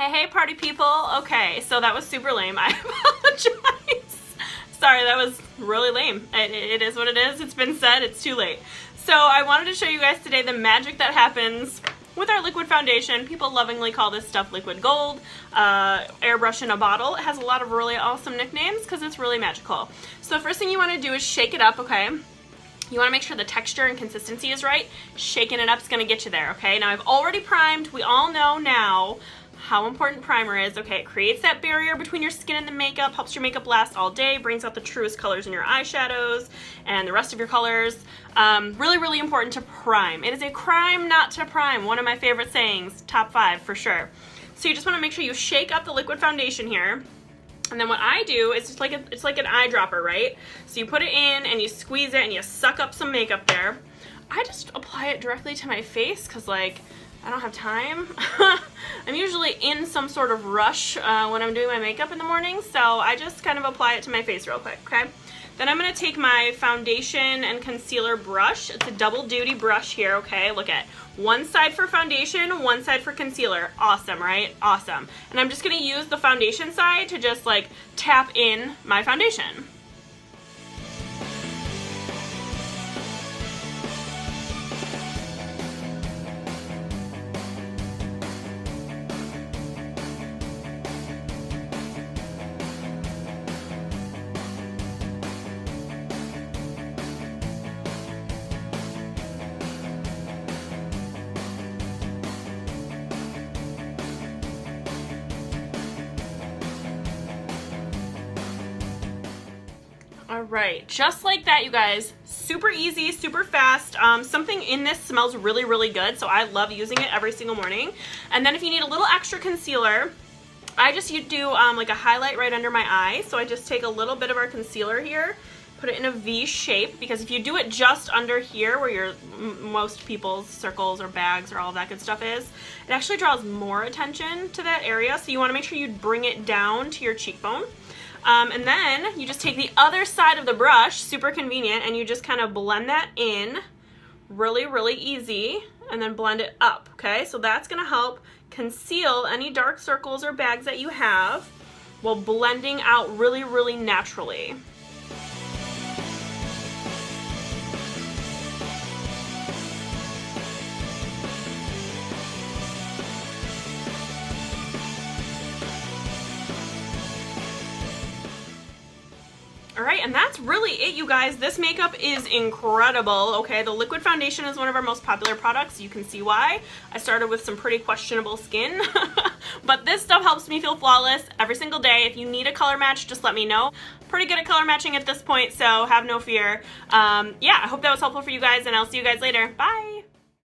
Hey, party people. Okay, so that was super lame. I apologize. Sorry, that was really lame. It is what it is. It's been said. It's too late. So I wanted to show you guys today the magic that happens with our liquid foundation. People lovingly call this stuff liquid gold, airbrush in a bottle. It has a lot of really awesome nicknames because it's really magical. So the first thing you want to do is shake it up, okay? You want to make sure the texture and consistency is right. Shaking it up is going to get you there, okay? Now I've already primed. We all know now how important primer is. Okay, it creates that barrier between your skin and the makeup, helps your makeup last all day, brings out the truest colors in your eyeshadows and the rest of your colors. Really, really important to prime. It is a crime not to prime. One of my favorite sayings, top 5 for sure. So you just want to make sure you shake up the liquid foundation here. And then what I do is it's like an eyedropper, right? So you put it in and you squeeze it and you suck up some makeup there. I just apply it directly to my face because, like, I don't have time. I'm usually in some sort of rush when I'm doing my makeup in the morning, so I just kind of apply it to my face real quick, okay? Then I'm going to take my foundation and concealer brush. It's a double duty brush here, okay? Look at one side for foundation, one side for concealer. Awesome, right? Awesome. And I'm just going to use the foundation side to just like tap in my foundation. All right, just like that, you guys. Super easy, super fast. Something in this smells really, really good, so I love using it every single morning. And then if you need a little extra concealer, I just do like a highlight right under my eye. So I just take a little bit of our concealer here, put it in a V shape, because if you do it just under here where most people's circles or bags or all that good stuff is, it actually draws more attention to that area. So you want to make sure you bring it down to your cheekbone. And then you just take the other side of the brush, super convenient, and you just kind of blend that in really, really easy, and then blend it up, okay? So that's going to help conceal any dark circles or bags that you have while blending out really, really naturally. All right, and that's really it, you guys. This makeup is incredible, okay? The liquid foundation is one of our most popular products. You can see why. I started with some pretty questionable skin, but this stuff helps me feel flawless every single day. If you need a color match, just let me know. Pretty good at color matching at this point, so have no fear. Yeah, I hope that was helpful for you guys, and I'll see you guys later. Bye!